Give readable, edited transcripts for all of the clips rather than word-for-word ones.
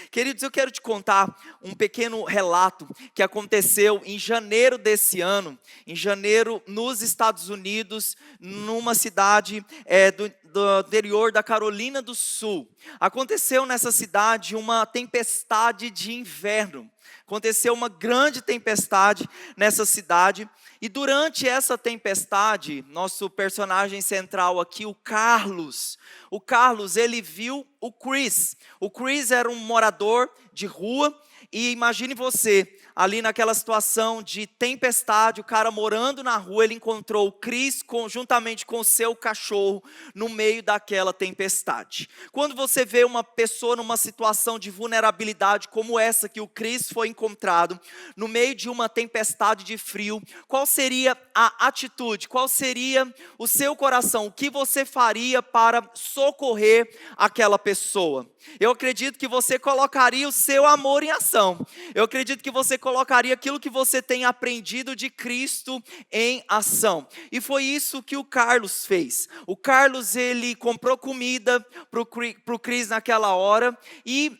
Queridos, eu quero te contar um pequeno relato que aconteceu em janeiro desse ano, em janeiro nos Estados Unidos, numa cidade do interior da Carolina do Sul. Aconteceu nessa cidade uma tempestade de inverno. Aconteceu uma grande tempestade nessa cidade, e durante essa tempestade, nosso personagem central aqui, o Carlos, ele viu o Chris. O Chris era um morador de rua, e imagine você, ali naquela situação de tempestade, o cara morando na rua, ele encontrou o Chris juntamente com o seu cachorro no meio daquela tempestade. Quando você vê uma pessoa numa situação de vulnerabilidade como essa que o Chris foi encontrado, no meio de uma tempestade de frio, qual seria a atitude? Qual seria o seu coração? O que você faria para socorrer aquela pessoa? Eu acredito que você colocaria o seu amor em ação. Eu acredito que você colocaria aquilo que você tem aprendido de Cristo em ação. E foi isso que o Carlos fez. O Carlos, ele comprou comida para o Chris naquela hora e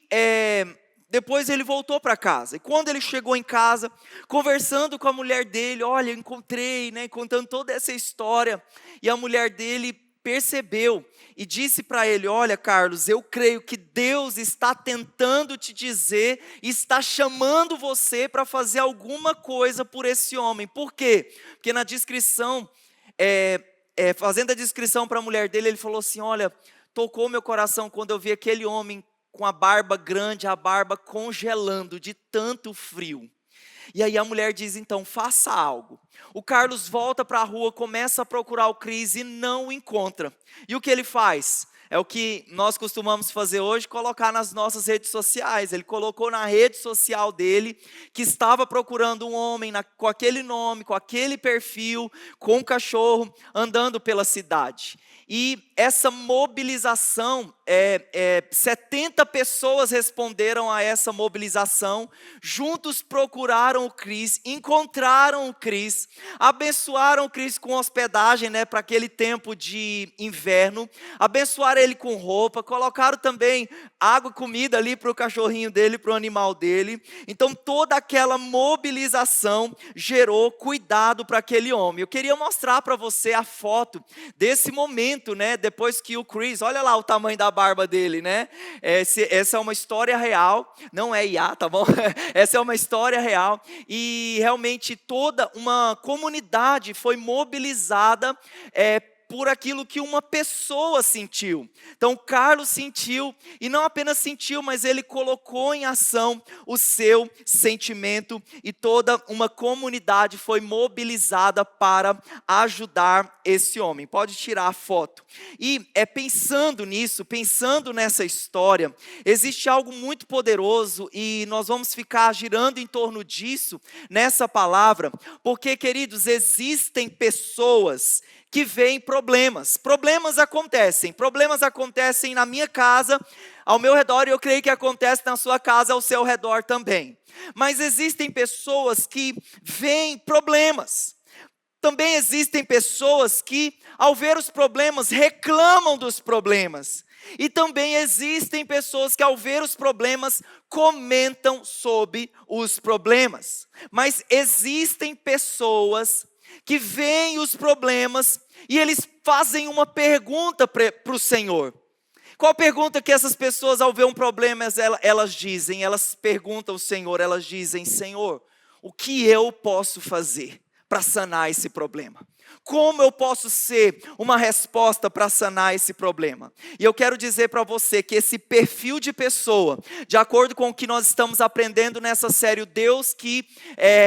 depois ele voltou para casa. E quando ele chegou em casa, conversando com a mulher dele, olha, eu encontrei, contando toda essa história. E a mulher dele percebeu e disse para ele: olha, Carlos, eu creio que Deus está tentando te dizer, está chamando você para fazer alguma coisa por esse homem. Por quê? Porque na descrição, fazendo a descrição para a mulher dele, ele falou assim: olha, tocou meu coração quando eu vi aquele homem com a barba grande, a barba congelando de tanto frio. E aí a mulher diz: então, faça algo. O Carlos volta para a rua, começa a procurar o Chris e não o encontra. E o que ele faz? É o que nós costumamos fazer hoje, colocar nas nossas redes sociais. Ele colocou na rede social dele que estava procurando um homem com aquele nome, com aquele perfil, com um cachorro, andando pela cidade. E essa mobilização, 70 pessoas responderam a essa mobilização, juntos procuraram o Chris, encontraram o Chris, abençoaram o Chris com hospedagem, para aquele tempo de inverno, abençoaram ele com roupa, colocaram também água e comida ali para o cachorrinho dele, para o animal dele. Então toda aquela mobilização gerou cuidado para aquele homem. Eu queria mostrar para você a foto desse momento, depois que o Chris, olha lá o tamanho da barba dele, essa é uma história real, não é IA, tá bom? Essa é uma história real, e realmente toda uma comunidade foi mobilizada por aquilo que uma pessoa sentiu. Então Carlos sentiu, e não apenas sentiu, mas ele colocou em ação o seu sentimento, e toda uma comunidade foi mobilizada para ajudar esse homem. Pode tirar a foto. E pensando nisso, pensando nessa história, existe algo muito poderoso, e nós vamos ficar girando em torno disso, nessa palavra, porque, queridos, existem pessoas que veem problemas. Problemas acontecem na minha casa, ao meu redor, e eu creio que acontece na sua casa, ao seu redor também. Mas existem pessoas que veem problemas. Também existem pessoas que, ao ver os problemas, reclamam dos problemas. E também existem pessoas que, ao ver os problemas, comentam sobre os problemas. Mas existem pessoas que veem os problemas e eles fazem uma pergunta para o Senhor. Qual pergunta que essas pessoas, ao ver um problema, elas dizem? Elas perguntam ao Senhor, elas dizem: Senhor, o que eu posso fazer para sanar esse problema? Como eu posso ser uma resposta para sanar esse problema? E eu quero dizer para você que esse perfil de pessoa, de acordo com o que nós estamos aprendendo nessa série, o Deus que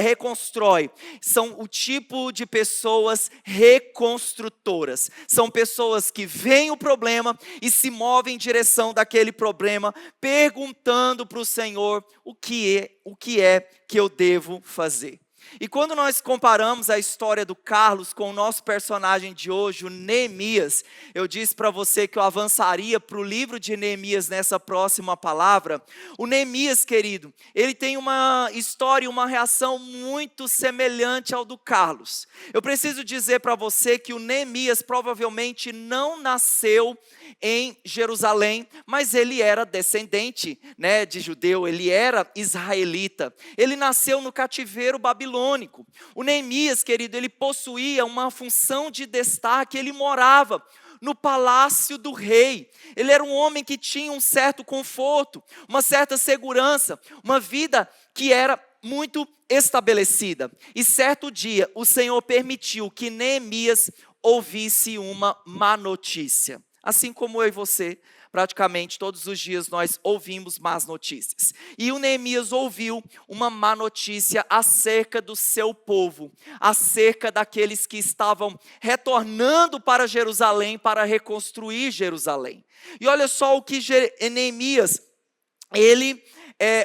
reconstrói, são o tipo de pessoas reconstrutoras. São pessoas que veem o problema e se movem em direção daquele problema, perguntando para o Senhor: o que é que eu devo fazer? E quando nós comparamos a história do Carlos com o nosso personagem de hoje, o Neemias, eu disse para você que eu avançaria para o livro de Neemias nessa próxima palavra. O Neemias, querido, ele tem uma história, uma reação muito semelhante ao do Carlos. Eu preciso dizer para você que o Neemias provavelmente não nasceu em Jerusalém, mas ele era descendente, de judeu, ele era israelita. Ele nasceu no cativeiro babilônico. O Neemias, querido, ele possuía uma função de destaque, ele morava no palácio do rei. Ele era um homem que tinha um certo conforto, uma certa segurança, uma vida que era muito estabelecida. E certo dia, o Senhor permitiu que Neemias ouvisse uma má notícia. Assim como eu e você, praticamente todos os dias nós ouvimos más notícias. E o Neemias ouviu uma má notícia acerca do seu povo, acerca daqueles que estavam retornando para Jerusalém para reconstruir Jerusalém. E olha só o que Neemias, ele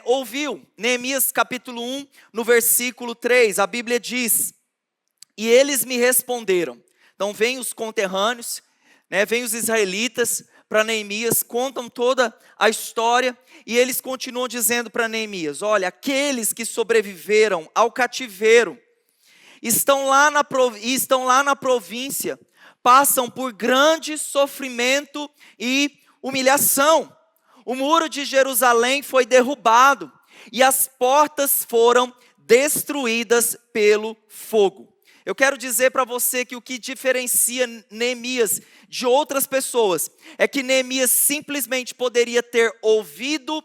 ouviu. Neemias capítulo 1, no versículo 3, a Bíblia diz: e eles me responderam. Então vem os conterrâneos, vem os israelitas para Neemias, contam toda a história e eles continuam dizendo para Neemias: olha, aqueles que sobreviveram ao cativeiro estão lá na província, passam por grande sofrimento e humilhação. O muro de Jerusalém foi derrubado e as portas foram destruídas pelo fogo. Eu quero dizer para você que o que diferencia Neemias de outras pessoas é que Neemias simplesmente poderia ter ouvido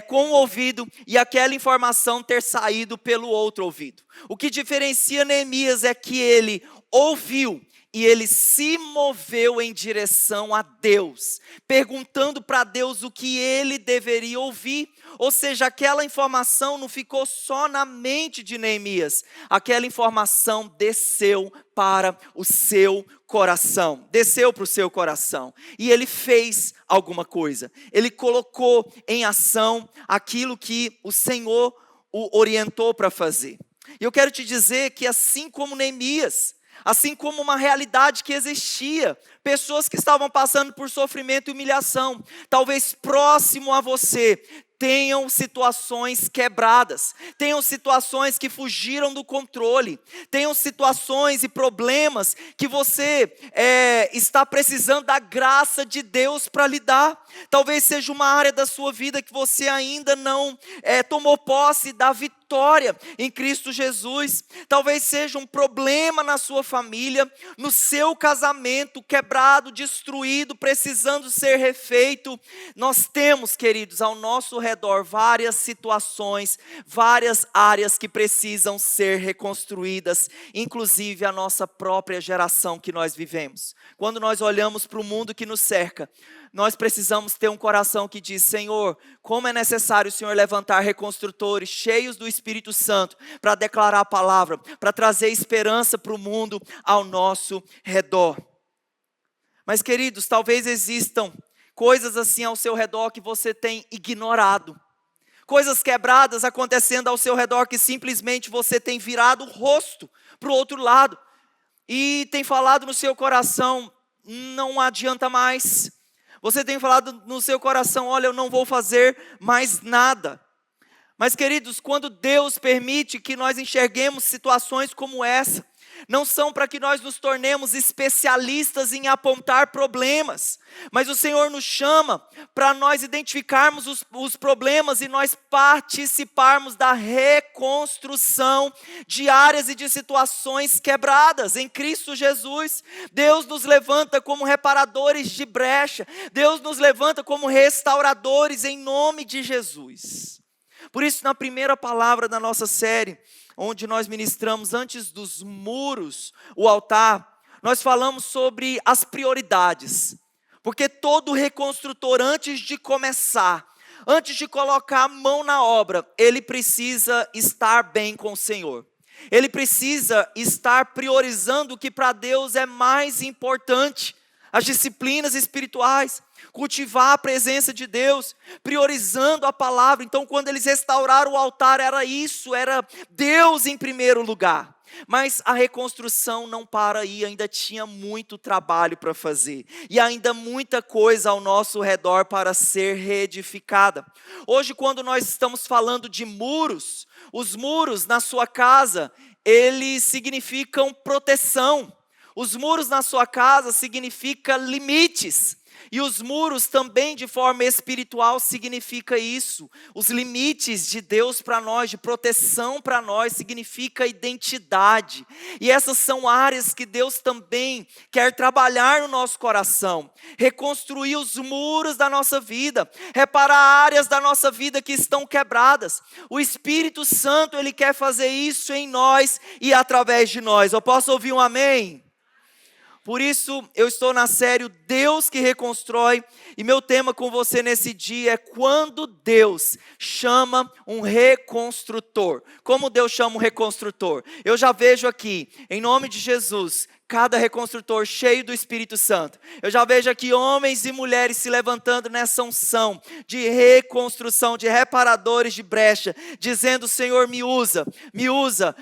com o ouvido e aquela informação ter saído pelo outro ouvido. O que diferencia Neemias é que ele ouviu e ele se moveu em direção a Deus, perguntando para Deus o que ele deveria ouvir. Ou seja, aquela informação não ficou só na mente de Neemias, aquela informação desceu para o seu coração, e ele fez alguma coisa, ele colocou em ação aquilo que o Senhor o orientou para fazer. E eu quero te dizer que assim como Neemias, assim como uma realidade que existia, pessoas que estavam passando por sofrimento e humilhação, talvez próximo a você, tenham situações quebradas, tenham situações que fugiram do controle, tenham situações e problemas que você está precisando da graça de Deus para lidar. Talvez seja uma área da sua vida que você ainda não tomou posse da vitória em Cristo Jesus. Talvez seja um problema na sua família, no seu casamento quebrado, destruído, precisando ser refeito. Nós temos, queridos, ao nosso redor várias situações, várias áreas que precisam ser reconstruídas, inclusive a nossa própria geração que nós vivemos. Quando nós olhamos para o mundo que nos cerca, nós precisamos ter um coração que diz: Senhor, como é necessário o Senhor levantar reconstrutores cheios do Espírito Santo para declarar a palavra, para trazer esperança para o mundo ao nosso redor. Mas, queridos, talvez existam coisas assim ao seu redor que você tem ignorado. Coisas quebradas acontecendo ao seu redor que simplesmente você tem virado o rosto para o outro lado. E tem falado no seu coração: não adianta mais. Você tem falado no seu coração: olha, eu não vou fazer mais nada. Mas, queridos, quando Deus permite que nós enxerguemos situações como essa, não são para que nós nos tornemos especialistas em apontar problemas, mas o Senhor nos chama para nós identificarmos os problemas e nós participarmos da reconstrução de áreas e de situações quebradas em Cristo Jesus. Deus nos levanta como reparadores de brecha, Deus nos levanta como restauradores em nome de Jesus. Por isso, na primeira palavra da nossa série, onde nós ministramos antes dos muros, o altar, nós falamos sobre as prioridades. Porque todo reconstrutor, antes de começar, antes de colocar a mão na obra, ele precisa estar bem com o Senhor. Ele precisa estar priorizando o que para Deus é mais importante. as disciplinas espirituais, cultivar a presença de Deus, priorizando a palavra. Então, quando eles restauraram o altar, era isso, era Deus em primeiro lugar. Mas a reconstrução não para aí, ainda tinha muito trabalho para fazer, e ainda muita coisa ao nosso redor para ser reedificada. Hoje, quando nós estamos falando de muros, os muros na sua casa, eles significam proteção. Os muros na sua casa significam limites. E os muros também de forma espiritual significa isso. Os limites de Deus para nós, de proteção para nós, significa identidade. E essas são áreas que Deus também quer trabalhar no nosso coração. Reconstruir os muros da nossa vida. Reparar áreas da nossa vida que estão quebradas. O Espírito Santo, Ele quer fazer isso em nós e através de nós. Eu posso ouvir um amém? Por isso, eu estou na série Deus que Reconstrói, e meu tema com você nesse dia é quando Deus chama um reconstrutor. Como Deus chama um reconstrutor? Eu já vejo aqui, em nome de Jesus, cada reconstrutor cheio do Espírito Santo. Eu já vejo aqui homens e mulheres se levantando nessa unção de reconstrução, de reparadores de brecha, dizendo: Senhor, me usa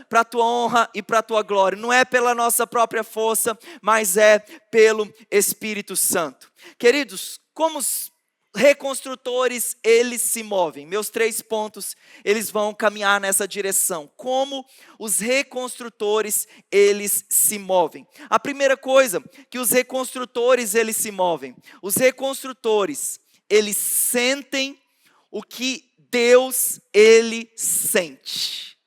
para a tua honra e para a tua glória. Não é pela nossa própria força, mas é pelo Espírito Santo. Queridos, como os reconstrutores, eles se movem. Meus 3 pontos, eles vão caminhar nessa direção. Como os reconstrutores, eles se movem. A primeira coisa que os reconstrutores, eles se movem. Os reconstrutores, eles sentem o que Deus, ele sente.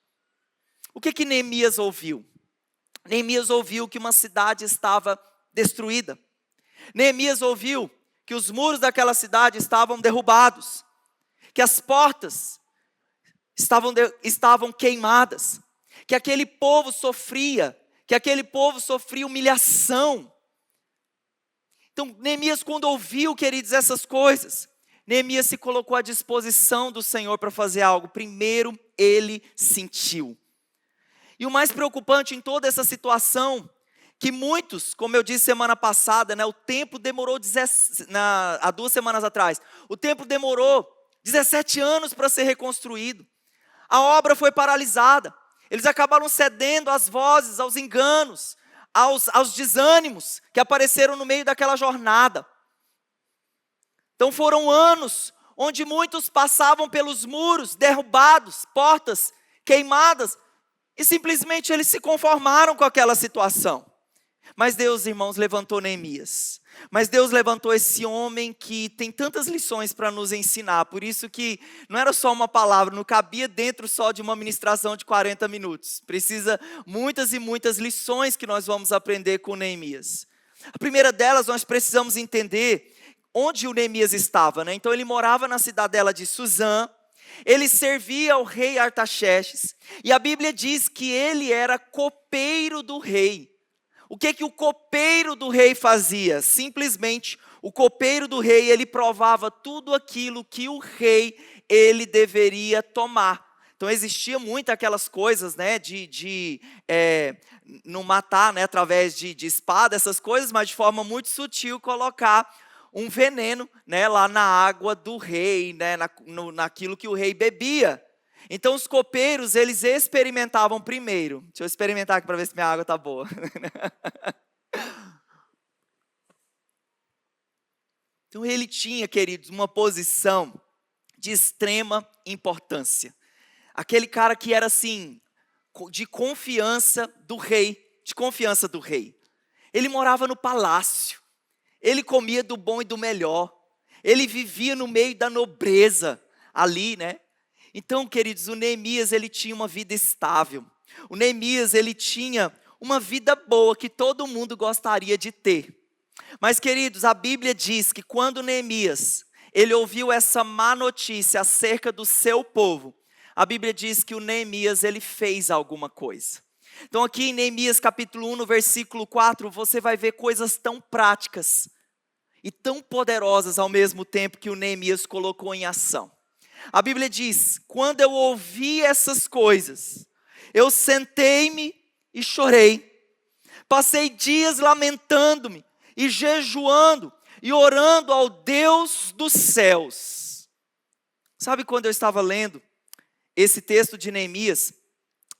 O que Neemias ouviu? Neemias ouviu que uma cidade estava destruída. Neemias ouviu que os muros daquela cidade estavam derrubados, que as portas estavam queimadas, que aquele povo sofria humilhação. Então, Neemias, quando ouviu, queridos, essas coisas, Neemias se colocou à disposição do Senhor para fazer algo. Primeiro, ele sentiu. E o mais preocupante em toda essa situação, que muitos, como eu disse semana passada, o tempo demorou, há 2 semanas atrás, o tempo demorou 17 anos para ser reconstruído. A obra foi paralisada. Eles acabaram cedendo às vozes, aos enganos, aos desânimos que apareceram no meio daquela jornada. Então foram anos onde muitos passavam pelos muros derrubados, portas queimadas, e simplesmente eles se conformaram com aquela situação. Mas Deus, irmãos, levantou Neemias. Mas Deus levantou esse homem que tem tantas lições para nos ensinar. Por isso que não era só uma palavra, não cabia dentro só de uma ministração de 40 minutos. Precisa muitas e muitas lições que nós vamos aprender com Neemias. A primeira delas, nós precisamos entender onde o Neemias estava. Então ele morava na cidadela de Suzã. Ele servia ao rei Artaxerxes. E a Bíblia diz que ele era copeiro do rei. O que o copeiro do rei fazia? Simplesmente, o copeiro do rei, ele provava tudo aquilo que o rei, ele deveria tomar. Então, existia muito aquelas coisas, de não matar, através de espada, essas coisas, mas de forma muito sutil, colocar um veneno, lá na água do rei, naquilo que o rei bebia. Então os copeiros, eles experimentavam primeiro. Deixa eu experimentar aqui para ver se minha água está boa. Então ele tinha, queridos, uma posição de extrema importância. Aquele cara que era assim, de confiança do rei. Ele morava no palácio. Ele comia do bom e do melhor. Ele vivia no meio da nobreza ali, Então, queridos, o Neemias, ele tinha uma vida estável. O Neemias, ele tinha uma vida boa que todo mundo gostaria de ter. Mas, queridos, a Bíblia diz que quando Neemias, ele ouviu essa má notícia acerca do seu povo, a Bíblia diz que o Neemias, ele fez alguma coisa. Então aqui em Neemias capítulo 1, no versículo 4, você vai ver coisas tão práticas e tão poderosas ao mesmo tempo que o Neemias colocou em ação. A Bíblia diz: quando eu ouvi essas coisas, eu sentei-me e chorei. Passei dias lamentando-me e jejuando e orando ao Deus dos céus. Sabe, quando eu estava lendo esse texto de Neemias,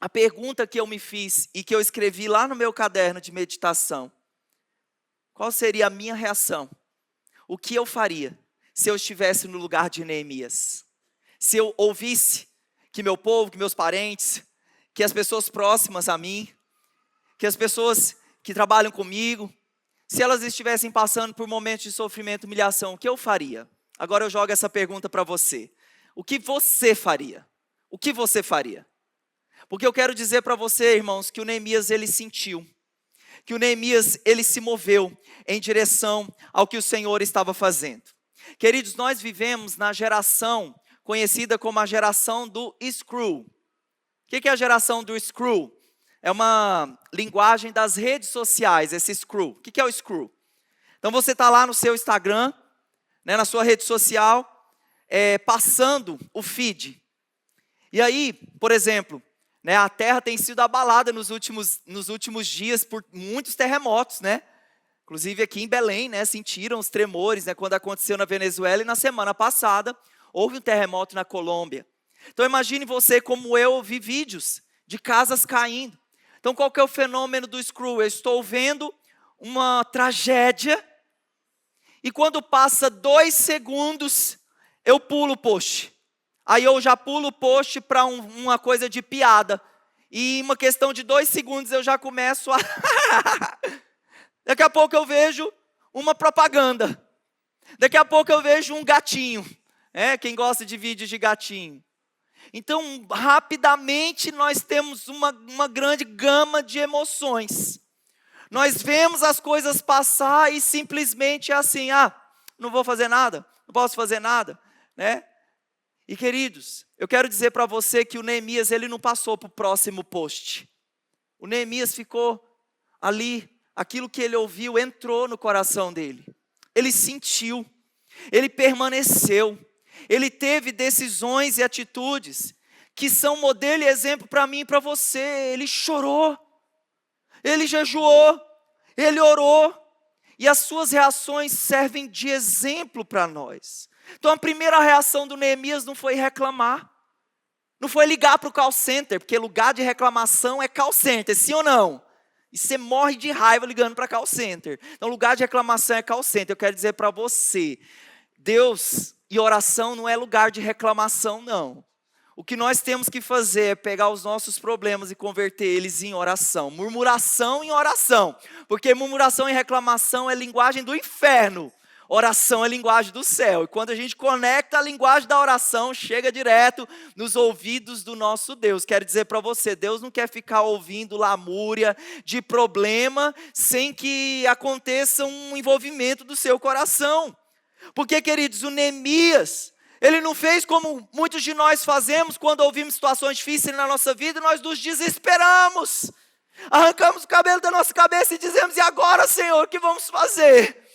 a pergunta que eu me fiz e que eu escrevi lá no meu caderno de meditação: qual seria a minha reação? O que eu faria se eu estivesse no lugar de Neemias? Se eu ouvisse que meu povo, que meus parentes, que as pessoas próximas a mim, que as pessoas que trabalham comigo, se elas estivessem passando por momentos de sofrimento e humilhação, o que eu faria? Agora eu jogo essa pergunta para você. O que você faria? O que você faria? Porque eu quero dizer para você, irmãos, que o Neemias ele sentiu, que o Neemias ele se moveu em direção ao que o Senhor estava fazendo. Queridos, nós vivemos na geração conhecida como a geração do Screw. O que é a geração do Screw? É uma linguagem das redes sociais, esse Screw. O que é o Screw? Então você está lá no seu Instagram, né, na sua rede social, passando o feed. E aí, por exemplo, né, a terra tem sido abalada nos últimos dias por muitos terremotos, né? Inclusive aqui em Belém, né, sentiram os tremores, né, quando aconteceu na Venezuela, e na semana passada houve um terremoto na Colômbia. Então imagine você, como eu, vi vídeos de casas caindo. Então qual que é o fenômeno do Screw? Eu estou vendo uma tragédia e quando passa 2 segundos, eu pulo o post. Aí eu já pulo o post para uma coisa de piada. E em uma questão de 2 segundos eu já começo a... Daqui a pouco eu vejo uma propaganda. Daqui a pouco eu vejo um gatinho. Quem gosta de vídeos de gatinho. Então, rapidamente nós temos uma grande gama de emoções. Nós vemos as coisas passar e simplesmente é assim, não vou fazer nada, não posso fazer nada, né? E queridos, eu quero dizer para você que o Neemias, ele não passou para o próximo post. O Neemias ficou ali, aquilo que ele ouviu entrou no coração dele. Ele sentiu, ele permaneceu, ele teve decisões e atitudes que são modelo e exemplo para mim e para você. Ele chorou, ele jejuou, ele orou, e as suas reações servem de exemplo para nós. Então a primeira reação do Neemias não foi reclamar, não foi ligar para o call center, porque lugar de reclamação é call center, sim ou não? E você morre de raiva ligando para call center. Então lugar de reclamação é call center. Eu quero dizer para você, Deus e oração não é lugar de reclamação, não. O que nós temos que fazer é pegar os nossos problemas e converter eles em oração. Murmuração em oração. Porque murmuração e reclamação é linguagem do inferno. Oração é linguagem do céu. E quando a gente conecta a linguagem da oração, chega direto nos ouvidos do nosso Deus. Quero dizer para você, Deus não quer ficar ouvindo lamúria de problema sem que aconteça um envolvimento do seu coração. Porque, queridos, o Neemias, ele não fez como muitos de nós fazemos quando ouvimos situações difíceis na nossa vida, nós nos desesperamos. Arrancamos o cabelo da nossa cabeça e dizemos, e agora, Senhor, o que vamos fazer?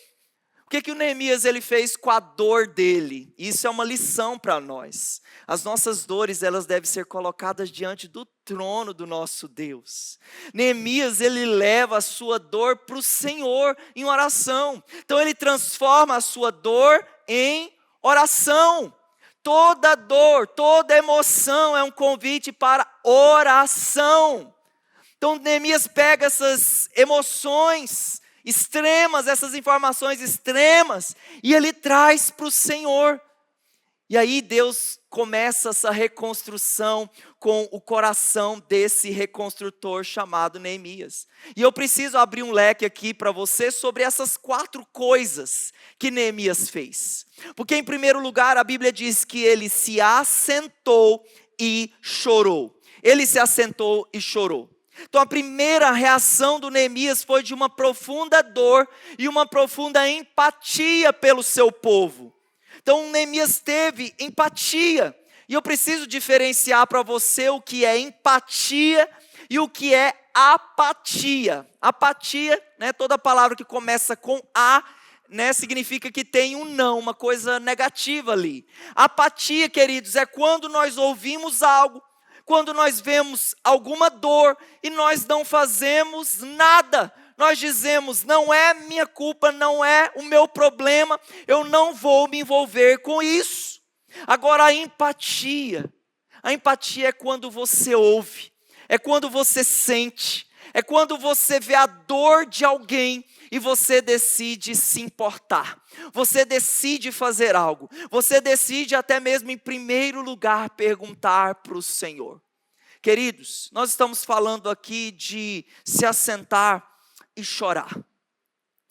O que o Neemias ele fez com a dor dele? Isso é uma lição para nós. As nossas dores, elas devem ser colocadas diante do trono do nosso Deus. Neemias, ele leva a sua dor para o Senhor em oração. Então ele transforma a sua dor em oração. Toda dor, toda emoção é um convite para oração. Então Neemias pega essas emoções extremas, essas informações extremas, e ele traz para o Senhor. E aí Deus começa essa reconstrução com o coração desse reconstrutor chamado Neemias. E eu preciso abrir um leque aqui para você sobre essas 4 coisas que Neemias fez. Porque em primeiro lugar a Bíblia diz que ele se assentou e chorou. Ele se assentou e chorou. Então a primeira reação do Neemias foi de uma profunda dor e uma profunda empatia pelo seu povo. Então Neemias teve empatia. E eu preciso diferenciar para você o que é empatia e o que é apatia. Apatia, né, toda palavra que começa com A, né, significa que tem um não, uma coisa negativa ali. Apatia, queridos, é quando nós ouvimos algo, quando nós vemos alguma dor e nós não fazemos nada, nós dizemos, não é minha culpa, não é o meu problema, eu não vou me envolver com isso. Agora a empatia é quando você ouve, é quando você sente, é quando você vê a dor de alguém e você decide se importar. Você decide fazer algo. Você decide até mesmo em primeiro lugar perguntar para o Senhor. Queridos, nós estamos falando aqui de se assentar e chorar.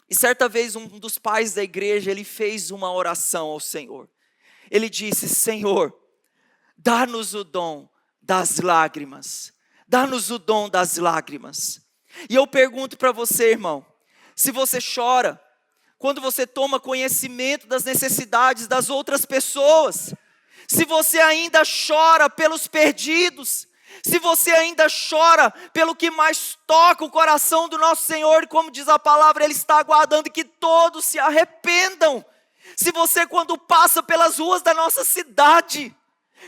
E certa vez um dos pais da igreja, ele fez uma oração ao Senhor. Ele disse, Senhor, dá-nos o dom das lágrimas. Dá-nos o dom das lágrimas. E eu pergunto para você, irmão, se você chora, quando você toma conhecimento das necessidades das outras pessoas, se você ainda chora pelos perdidos, se você ainda chora pelo que mais toca o coração do nosso Senhor, como diz a palavra, Ele está aguardando que todos se arrependam. Se você quando passa pelas ruas da nossa cidade,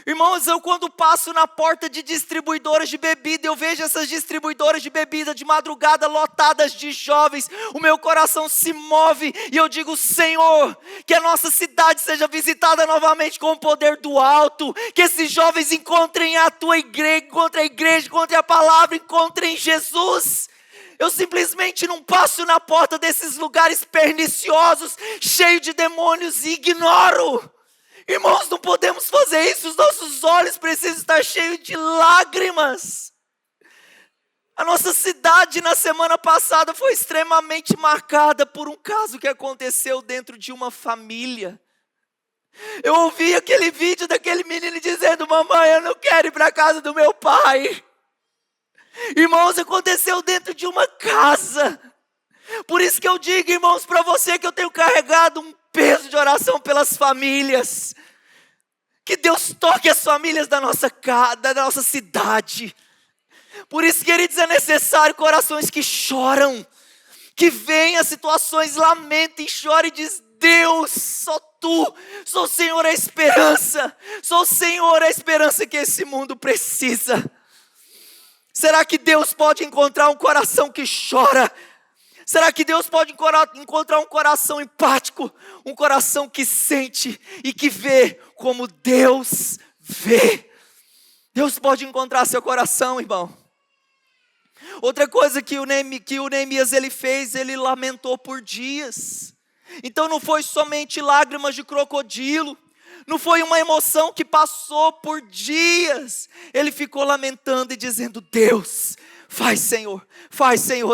irmãos, eu quando passo na porta de distribuidoras de bebida, eu vejo essas distribuidoras de bebida de madrugada lotadas de jovens, o meu coração se move e eu digo, Senhor, que a nossa cidade seja visitada novamente com o poder do alto, que esses jovens encontrem a tua igreja, encontrem a palavra, encontrem Jesus. Eu simplesmente não passo na porta desses lugares perniciosos, cheios de demônios e ignoro. Irmãos, não podemos fazer isso, os nossos olhos precisam estar cheios de lágrimas. A nossa cidade na semana passada foi extremamente marcada por um caso que aconteceu dentro de uma família. Eu ouvi aquele vídeo daquele menino dizendo, mamãe, eu não quero ir para a casa do meu pai. Irmãos, aconteceu dentro de uma casa. Por isso que eu digo, irmãos, para você que eu tenho carregado um peso de oração pelas famílias. Que Deus toque as famílias da nossa cidade. Por isso, queridos, é necessário corações que choram, que veem as situações, lamentem, chorem e dizem, Deus, só Tu, só o Senhor é a esperança, só o Senhor é a esperança que esse mundo precisa. Será que Deus pode encontrar um coração que chora? Será que Deus pode encontrar um coração empático, um coração que sente e que vê como Deus vê? Deus pode encontrar seu coração, irmão. Outra coisa que o Neemias ele fez, ele lamentou por dias. Então não foi somente lágrimas de crocodilo, não foi uma emoção que passou por dias. Ele ficou lamentando e dizendo, Deus, faz Senhor,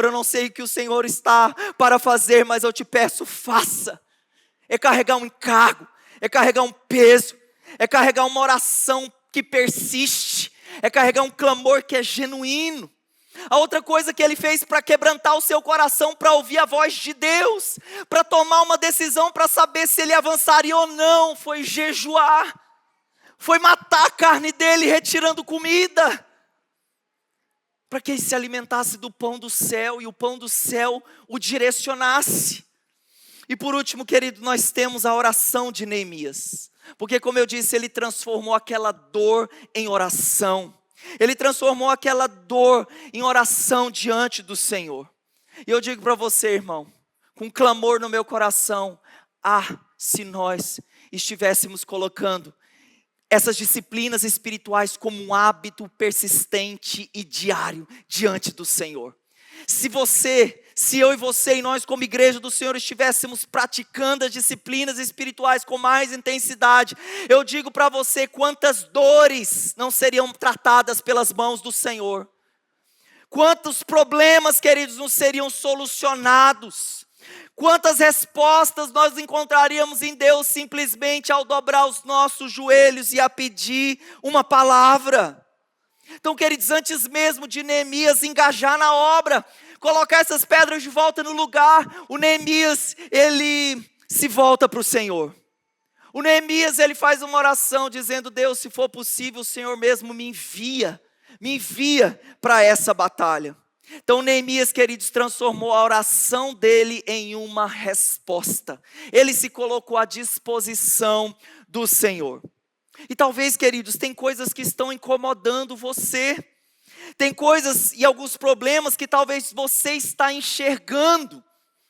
eu não sei o que o Senhor está para fazer, mas eu te peço, faça. É carregar um encargo, é carregar um peso, é carregar uma oração que persiste, é carregar um clamor que é genuíno. A outra coisa que ele fez para quebrantar o seu coração, para ouvir a voz de Deus, para tomar uma decisão, para saber se ele avançaria ou não, foi jejuar, foi matar a carne dele retirando comida, para que ele se alimentasse do pão do céu e o pão do céu o direcionasse. E por último, querido, nós temos a oração de Neemias, porque como eu disse, ele transformou aquela dor em oração. Ele transformou aquela dor em oração diante do Senhor. E eu digo para você, irmão, com clamor no meu coração, se nós estivéssemos colocando essas disciplinas espirituais como um hábito persistente e diário diante do Senhor. Se eu e você e nós como igreja do Senhor estivéssemos praticando as disciplinas espirituais com mais intensidade, eu digo para você quantas dores não seriam tratadas pelas mãos do Senhor. Quantos problemas, queridos, não seriam solucionados. Quantas respostas nós encontraríamos em Deus simplesmente ao dobrar os nossos joelhos e a pedir uma palavra. Então, queridos, antes mesmo de Neemias engajar na obra, colocar essas pedras de volta no lugar, o Neemias, ele se volta para o Senhor. O Neemias, ele faz uma oração dizendo, Deus, se for possível, o Senhor mesmo me envia para essa batalha. Então Neemias, queridos, transformou a oração dele em uma resposta. Ele se colocou à disposição do Senhor. E talvez, queridos, tem coisas que estão incomodando você. Tem coisas e alguns problemas que talvez você está enxergando.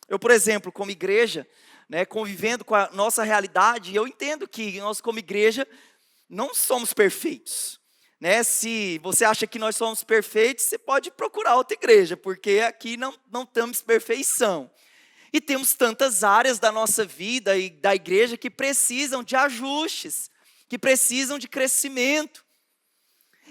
Eu, por exemplo, como igreja, né, convivendo com a nossa realidade, eu entendo que nós como igreja não somos perfeitos. Né? Se você acha que nós somos perfeitos, você pode procurar outra igreja, porque aqui não temos perfeição. E temos tantas áreas da nossa vida e da igreja que precisam de ajustes, que precisam de crescimento.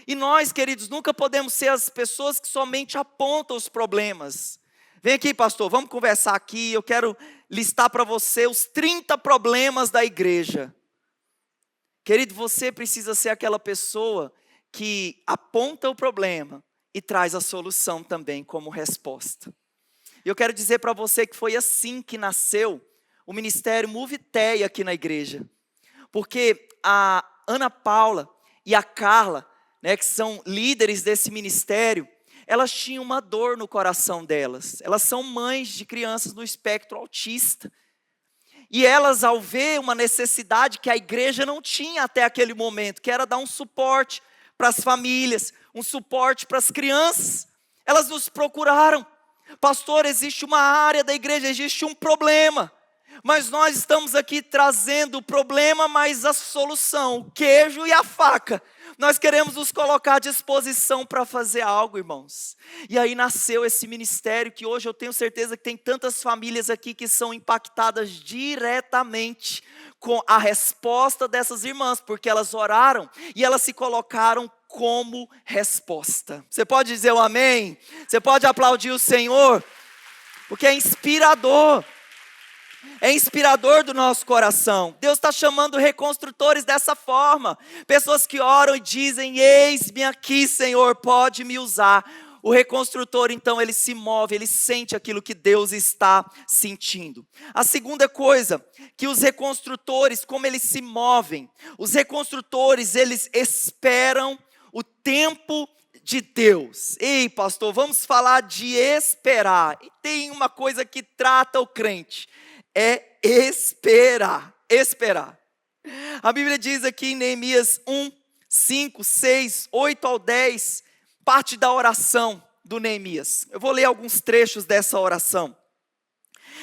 E nós, queridos, nunca podemos ser as pessoas que somente apontam os problemas. Vem aqui, pastor, vamos conversar aqui. Eu quero listar para você os 30 problemas da igreja. Querido, você precisa ser aquela pessoa que aponta o problema e traz a solução também como resposta. E eu quero dizer para você que foi assim que nasceu o Ministério Moviteia aqui na igreja. Porque a Ana Paula e a Carla, né, que são líderes desse ministério, elas tinham uma dor no coração delas. Elas são mães de crianças no espectro autista. E elas, ao ver uma necessidade que a igreja não tinha até aquele momento, que era dar um suporte para as famílias, um suporte para as crianças, elas nos procuraram. Pastor, existe uma área da igreja, existe um problema. Mas nós estamos aqui trazendo o problema, mas a solução, o queijo e a faca. Nós queremos nos colocar à disposição para fazer algo, irmãos. E aí nasceu esse ministério que hoje eu tenho certeza que tem tantas famílias aqui que são impactadas diretamente com a resposta dessas irmãs, porque elas oraram e elas se colocaram como resposta. Você pode dizer um amém? Você pode aplaudir o Senhor? Porque é inspirador. É inspirador do nosso coração. Deus está chamando reconstrutores dessa forma. Pessoas que oram e dizem, eis-me aqui, Senhor, pode me usar. O reconstrutor, então, ele se move, ele sente aquilo que Deus está sentindo. A segunda coisa, que os reconstrutores, como eles se movem, os reconstrutores, eles esperam o tempo de Deus. Ei, pastor, vamos falar de esperar. E tem uma coisa que trata o crente. É esperar, esperar. A Bíblia diz aqui em Neemias 1, 5, 6, 8 ao 10, parte da oração do Neemias. Eu vou ler alguns trechos dessa oração.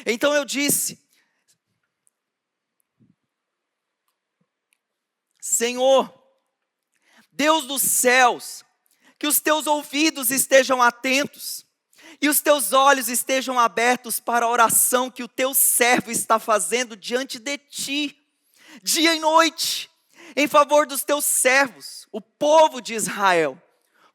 Então eu disse, Senhor, Deus dos céus, que os teus ouvidos estejam atentos, e os teus olhos estejam abertos para a oração que o teu servo está fazendo diante de ti, dia e noite, em favor dos teus servos, o povo de Israel.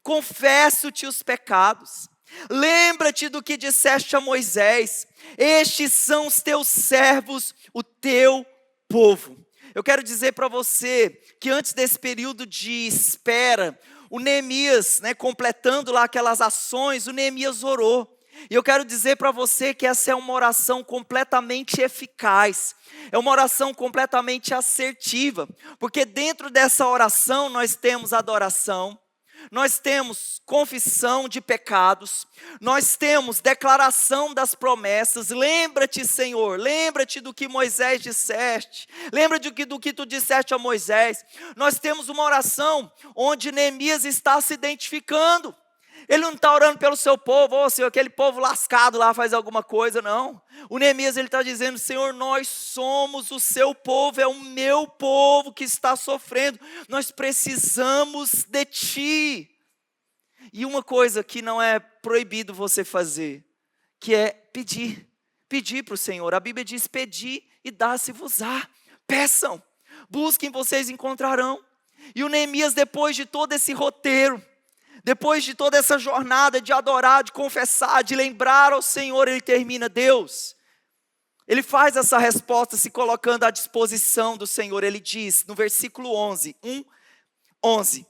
Confesso-te os pecados. Lembra-te do que disseste a Moisés. Estes são os teus servos, o teu povo. Eu quero dizer para você que antes desse período de espera, o Neemias, completando lá aquelas ações, o Neemias orou. E eu quero dizer para você que essa é uma oração completamente eficaz. É uma oração completamente assertiva. Porque dentro dessa oração nós temos adoração. Nós temos confissão de pecados, nós temos declaração das promessas. Lembra-te, Senhor, lembra-te do que Moisés disseste, lembra-te do que tu disseste a Moisés. Nós temos uma oração onde Neemias está se identificando. Ele não está orando pelo seu povo, Senhor, aquele povo lascado lá faz alguma coisa, não. O Neemias, ele está dizendo, Senhor, nós somos o seu povo, é o meu povo que está sofrendo. Nós precisamos de ti. E uma coisa que não é proibido você fazer, que é pedir. Pedir para o Senhor. A Bíblia diz, pedir e dá-se-vos-á. Peçam, busquem, vocês encontrarão. E o Neemias, depois de todo esse roteiro, depois de toda essa jornada de adorar, de confessar, de lembrar ao Senhor, ele termina, Deus. Ele faz essa resposta se colocando à disposição do Senhor. Ele diz no versículo 11, 11.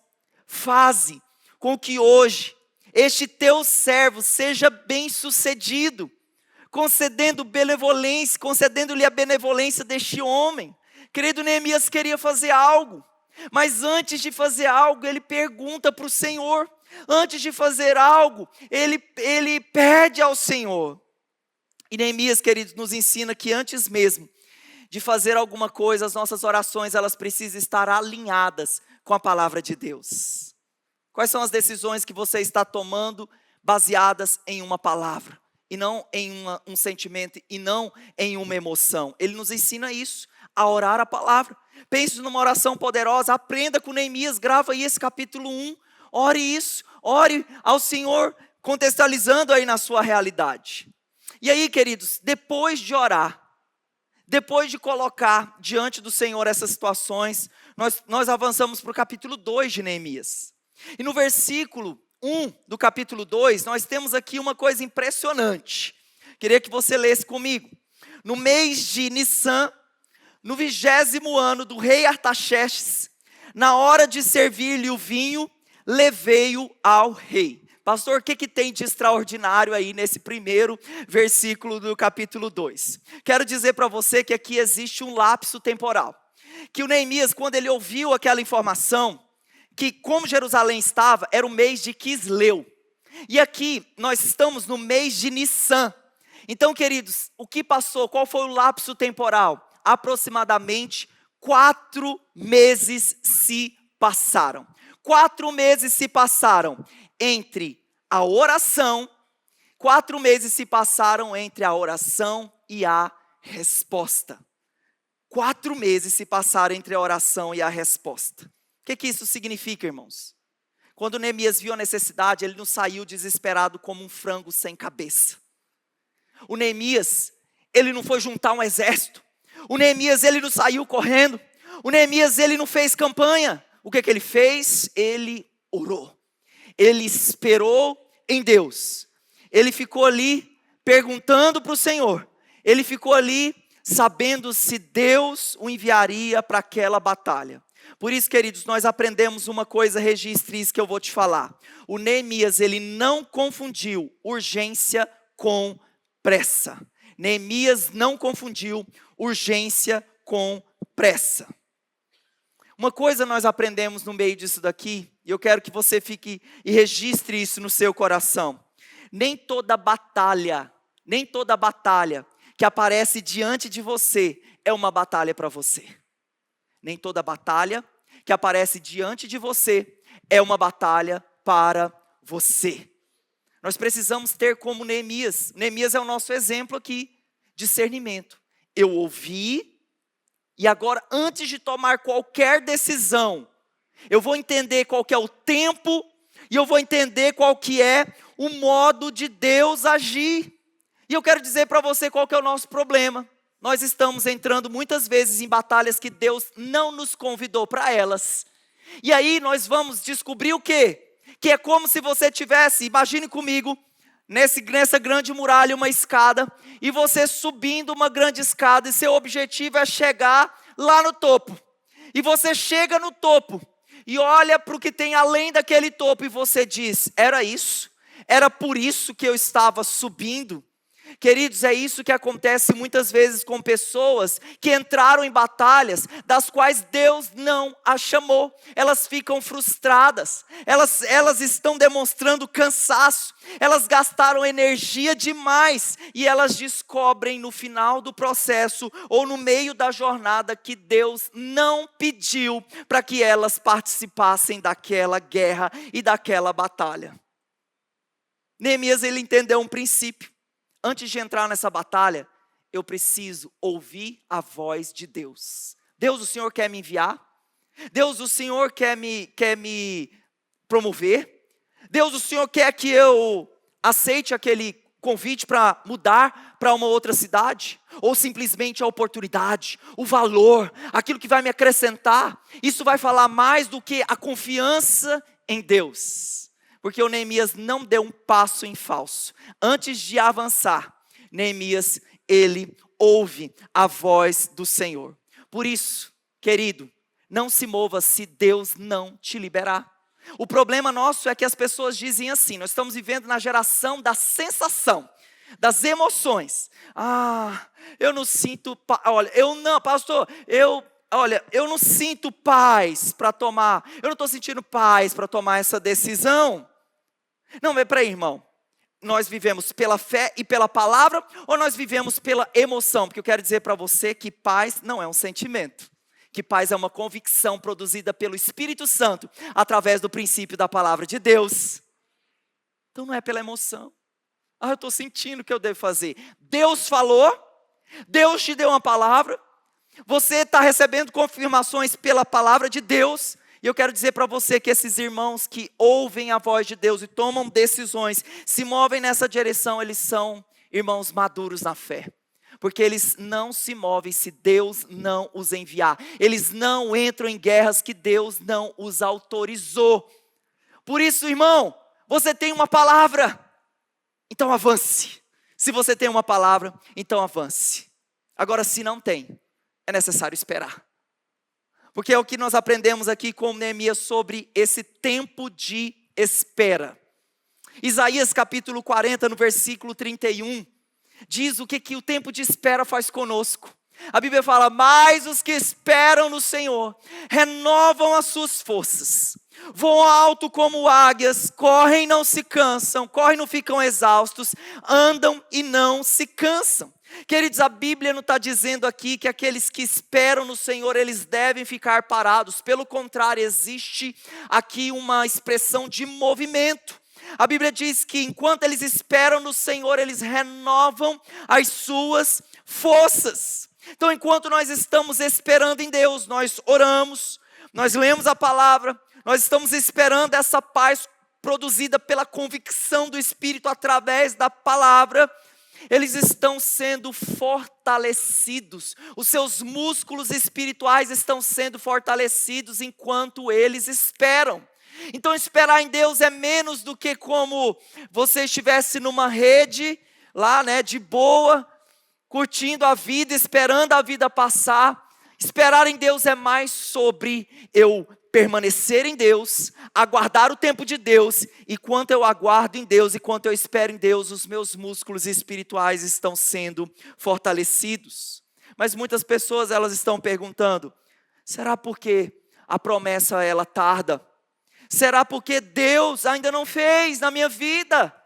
Faze com que hoje este teu servo seja bem sucedido, concedendo-lhe a benevolência deste homem. Querido, Neemias queria fazer algo. Mas antes de fazer algo, ele pergunta para o Senhor. Antes de fazer algo, ele pede ao Senhor. E Neemias, queridos, nos ensina que antes mesmo de fazer alguma coisa, as nossas orações, elas precisam estar alinhadas com a palavra de Deus. Quais são as decisões que você está tomando baseadas em uma palavra, e não em um sentimento, e não em uma emoção? Ele nos ensina isso, a orar a palavra. Pense numa oração poderosa, aprenda com Neemias, grava aí esse capítulo 1, ore isso, ore ao Senhor, contextualizando aí na sua realidade. E aí, queridos, depois de orar, depois de colocar diante do Senhor essas situações, nós avançamos para o capítulo 2 de Neemias. E no versículo 1 do capítulo 2, nós temos aqui uma coisa impressionante. Queria que você lesse comigo. No mês de Nissan, no 20º ano do rei Artaxerxes, na hora de servir-lhe o vinho, levei-o ao rei. Pastor, o que tem de extraordinário aí nesse primeiro versículo do capítulo 2? Quero dizer para você que aqui existe um lapso temporal. Que o Neemias, quando ele ouviu aquela informação, que como Jerusalém estava, era o mês de Quisleu. E aqui nós estamos no mês de Nissan. Então, queridos, o que passou? Qual foi o lapso temporal? Aproximadamente 4 meses se passaram. 4 meses se passaram entre a oração, 4 meses se passaram entre a oração e a resposta. 4 meses se passaram entre a oração e a resposta. O que isso significa, irmãos? Quando Neemias viu a necessidade, ele não saiu desesperado como um frango sem cabeça. O Neemias, ele não foi juntar um exército. O Neemias, ele não saiu correndo. O Neemias, ele não fez campanha. O que ele fez? Ele orou. Ele esperou em Deus. Ele ficou ali perguntando para o Senhor. Ele ficou ali sabendo se Deus o enviaria para aquela batalha. Por isso, queridos, nós aprendemos uma coisa, registre isso que eu vou te falar. O Neemias, ele não confundiu urgência com pressa. Neemias não confundiu urgência com pressa. Uma coisa nós aprendemos no meio disso daqui, e eu quero que você fique e registre isso no seu coração. Nem toda batalha que aparece diante de você é uma batalha para você. Nem toda batalha que aparece diante de você é uma batalha para você. Nós precisamos ter como Neemias. Neemias é o nosso exemplo aqui, discernimento. Eu ouvi, e agora antes de tomar qualquer decisão, eu vou entender qual que é o tempo, e eu vou entender qual que é o modo de Deus agir. E eu quero dizer para você qual que é o nosso problema. Nós estamos entrando muitas vezes em batalhas que Deus não nos convidou para elas. E aí nós vamos descobrir o quê? Que é como se você tivesse, imagine comigo, nessa grande muralha, uma escada, e você subindo uma grande escada, e seu objetivo é chegar lá no topo. E você chega no topo, e olha para o que tem além daquele topo, e você diz, era isso? Era por isso que eu estava subindo? Queridos, é isso que acontece muitas vezes com pessoas que entraram em batalhas das quais Deus não as chamou. Elas ficam frustradas, elas estão demonstrando cansaço, elas gastaram energia demais e elas descobrem no final do processo ou no meio da jornada que Deus não pediu para que elas participassem daquela guerra e daquela batalha. Neemias, ele entendeu um princípio. Antes de entrar nessa batalha, eu preciso ouvir a voz de Deus. Deus, o Senhor quer me enviar? Deus, o Senhor quer me promover? Deus, o Senhor quer que eu aceite aquele convite para mudar para uma outra cidade? Ou simplesmente a oportunidade, o valor, aquilo que vai me acrescentar? Isso vai falar mais do que a confiança em Deus. Porque o Neemias não deu um passo em falso. Antes de avançar, Neemias, ele ouve a voz do Senhor. Por isso, querido, não se mova se Deus não te liberar. O problema nosso é que as pessoas dizem assim, nós estamos vivendo na geração da sensação, das emoções. Eu não sinto, eu não sinto paz para tomar, eu não estou sentindo paz para tomar essa decisão. Não, mas peraí, irmão, nós vivemos pela fé e pela palavra, ou nós vivemos pela emoção? Porque eu quero dizer para você que paz não é um sentimento. Que paz é uma convicção produzida pelo Espírito Santo através do princípio da palavra de Deus. Então não é pela emoção. Eu estou sentindo o que eu devo fazer. Deus falou, Deus te deu uma palavra, você está recebendo confirmações pela palavra de Deus. E eu quero dizer para você que esses irmãos que ouvem a voz de Deus e tomam decisões, se movem nessa direção, eles são irmãos maduros na fé. Porque eles não se movem se Deus não os enviar. Eles não entram em guerras que Deus não os autorizou. Por isso, irmão, você tem uma palavra, então avance. Se você tem uma palavra, então avance. Agora, se não tem, é necessário esperar. Porque é o que nós aprendemos aqui com Neemias sobre esse tempo de espera. Isaías capítulo 40, no versículo 31, diz o que o tempo de espera faz conosco. A Bíblia fala, mas os que esperam no Senhor, renovam as suas forças. Voam alto como águias, correm e não se cansam, correm e não ficam exaustos, andam e não se cansam. Queridos, a Bíblia não está dizendo aqui que aqueles que esperam no Senhor, eles devem ficar parados. Pelo contrário, existe aqui uma expressão de movimento. A Bíblia diz que enquanto eles esperam no Senhor, eles renovam as suas forças. Então, enquanto nós estamos esperando em Deus, nós oramos, nós lemos a palavra, nós estamos esperando essa paz produzida pela convicção do Espírito através da palavra. Eles estão sendo fortalecidos, os seus músculos espirituais estão sendo fortalecidos enquanto eles esperam. Então esperar em Deus é menos do que como você estivesse numa rede, lá de boa, curtindo a vida, esperando a vida passar. Esperar em Deus é mais sobre eu permanecer em Deus, aguardar o tempo de Deus, e quanto eu aguardo em Deus, e quanto eu espero em Deus, os meus músculos espirituais estão sendo fortalecidos. Mas muitas pessoas, elas estão perguntando, será porque a promessa ela tarda? Será porque Deus ainda não fez na minha vida?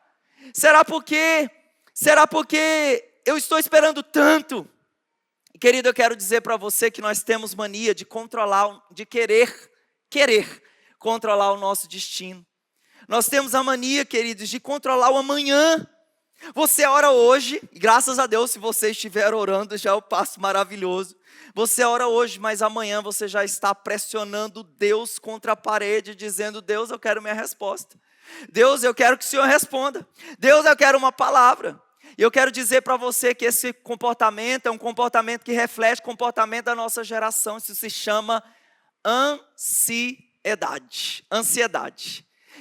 Será porque eu estou esperando tanto? Querido, eu quero dizer para você que nós temos mania de controlar, de querer controlar o nosso destino. Nós temos a mania, queridos, de controlar o amanhã. Você ora hoje, e graças a Deus, se você estiver orando, já é um passo maravilhoso. Você ora hoje, mas amanhã você já está pressionando Deus contra a parede, dizendo, Deus, eu quero minha resposta. Deus, eu quero que o Senhor responda. Deus, eu quero uma palavra. E eu quero dizer para você que esse comportamento é um comportamento que reflete o comportamento da nossa geração. Isso se chama ansiedade.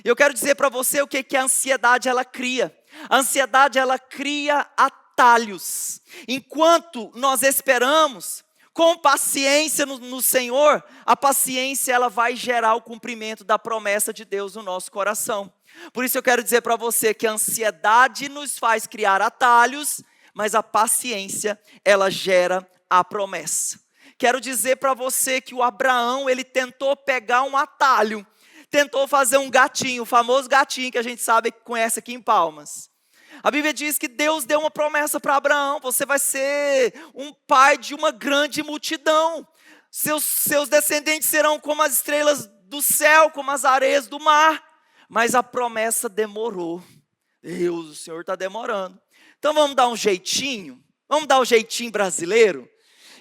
E eu quero dizer para você o que a ansiedade ela cria. A ansiedade ela cria atalhos. Enquanto nós esperamos com paciência no Senhor, a paciência ela vai gerar o cumprimento da promessa de Deus no nosso coração. Por isso eu quero dizer para você que a ansiedade nos faz criar atalhos, mas a paciência ela gera a promessa. Quero dizer para você que o Abraão, ele tentou pegar um atalho, tentou fazer um gatinho, o famoso gatinho que a gente sabe que conhece aqui em Palmas. A Bíblia diz que Deus deu uma promessa para Abraão, você vai ser um pai de uma grande multidão, seus descendentes serão como as estrelas do céu, como as areias do mar, mas a promessa demorou. Deus, o Senhor está demorando. Então vamos dar um jeitinho, brasileiro,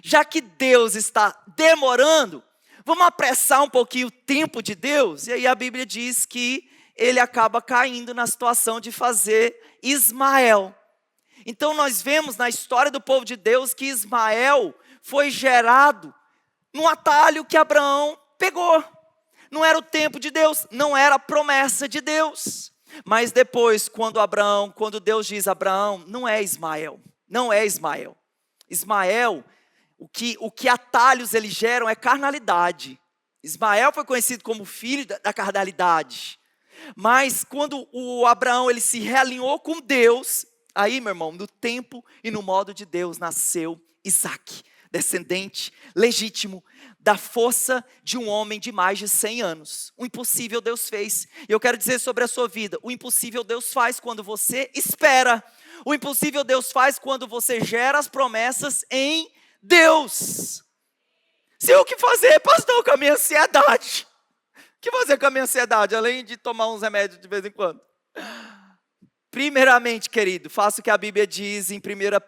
já que Deus está demorando, vamos apressar um pouquinho o tempo de Deus. E aí a Bíblia diz que ele acaba caindo na situação de fazer Ismael. Então nós vemos na história do povo de Deus que Ismael foi gerado num atalho que Abraão pegou. Não era o tempo de Deus, não era a promessa de Deus. Mas depois, quando Deus diz a Abraão, não é Ismael. Ismael, o que atalhos eles geram é carnalidade. Ismael foi conhecido como filho da carnalidade. Mas quando o Abraão ele se realinhou com Deus, aí, meu irmão, no tempo e no modo de Deus nasceu Isaque, descendente legítimo da força de um homem de mais de 100 anos. O impossível Deus fez. E eu quero dizer sobre a sua vida, o impossível Deus faz quando você espera. O impossível Deus faz quando você gera as promessas em Deus. Se o que fazer, pastor, com a minha ansiedade? O que fazer com a minha ansiedade, além de tomar uns remédios de vez em quando? Primeiramente, querido, faça o que a Bíblia diz em 1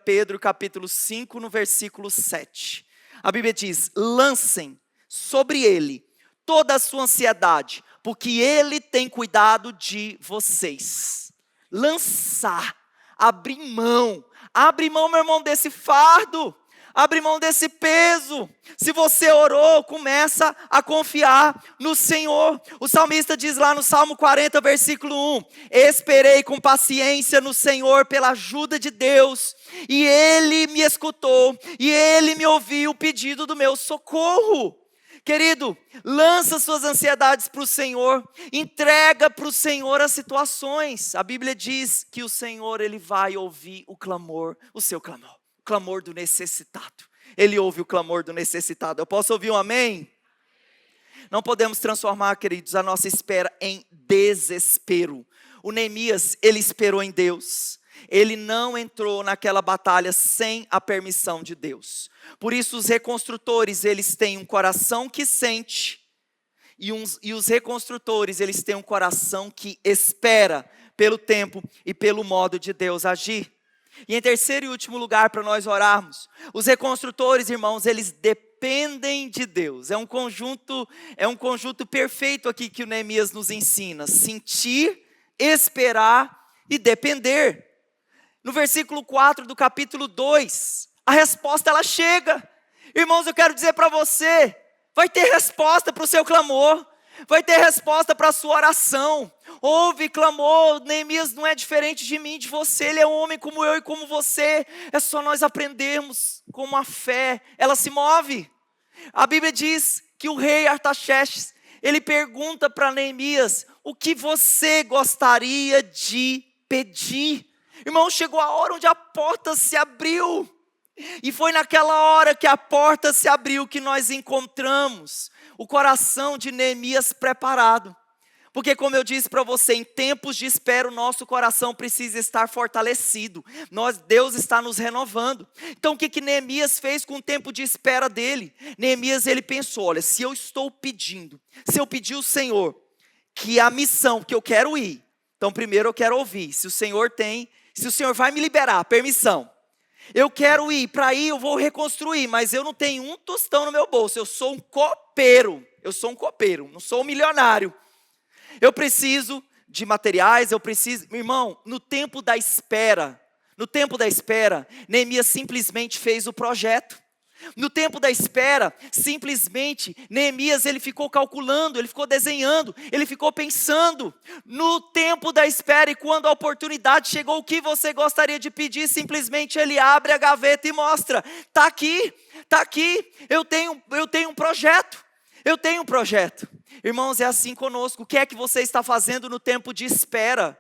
Pedro capítulo 5, no versículo 7. A Bíblia diz: lancem sobre ele toda a sua ansiedade, porque ele tem cuidado de vocês. Lançar, abrir mão, abre mão, meu irmão, desse fardo. Abre mão desse peso. Se você orou, começa a confiar no Senhor. O salmista diz lá no Salmo 40, versículo 1: esperei com paciência no Senhor pela ajuda de Deus, e Ele me escutou, e Ele me ouviu o pedido do meu socorro. Querido, lança suas ansiedades para o Senhor, entrega para o Senhor as situações. A Bíblia diz que o Senhor, Ele vai ouvir o clamor, o seu clamor. Clamor do necessitado. Ele ouve o clamor do necessitado. Eu posso ouvir um amém? Não podemos transformar, queridos, a nossa espera em desespero. O Neemias, ele esperou em Deus. Ele não entrou naquela batalha sem a permissão de Deus. Por isso os reconstrutores, eles têm um coração que sente. E os reconstrutores, eles têm um coração que espera pelo tempo e pelo modo de Deus agir. E em terceiro e último lugar, para nós orarmos, os reconstrutores, irmãos, eles dependem de Deus. É um conjunto perfeito aqui que o Neemias nos ensina: sentir, esperar e depender. No versículo 4 do capítulo 2, a resposta ela chega. Irmãos, eu quero dizer para você, vai ter resposta para o seu clamor. Vai ter resposta para a sua oração. Houve, clamou. Neemias não é diferente de mim, de você. Ele é um homem como eu e como você. É só nós aprendermos como a fé, ela se move. A Bíblia diz que o rei Artaxerxes, ele pergunta para Neemias: o que você gostaria de pedir? Irmão, chegou a hora onde a porta se abriu. E foi naquela hora que a porta se abriu que nós encontramos o coração de Neemias preparado. Porque, como eu disse para você, em tempos de espera o nosso coração precisa estar fortalecido. Deus está nos renovando. Então o que Neemias fez com o tempo de espera dele? Neemias, ele pensou: olha, se eu pedir ao Senhor que a missão que eu quero ir, então primeiro eu quero ouvir se o Senhor vai me liberar a permissão. Eu quero ir, para ir eu vou reconstruir, mas eu não tenho um tostão no meu bolso, eu sou um copeiro, não sou um milionário. Eu preciso de materiais, irmão, no tempo da espera, Neemias simplesmente fez o projeto. No tempo da espera, simplesmente, Neemias, ele ficou calculando, ele ficou desenhando, ele ficou pensando. No tempo da espera, e quando a oportunidade chegou, o que você gostaria de pedir? Simplesmente ele abre a gaveta e mostra: está aqui, eu tenho um projeto. Irmãos, é assim conosco. O que é que você está fazendo no tempo de espera?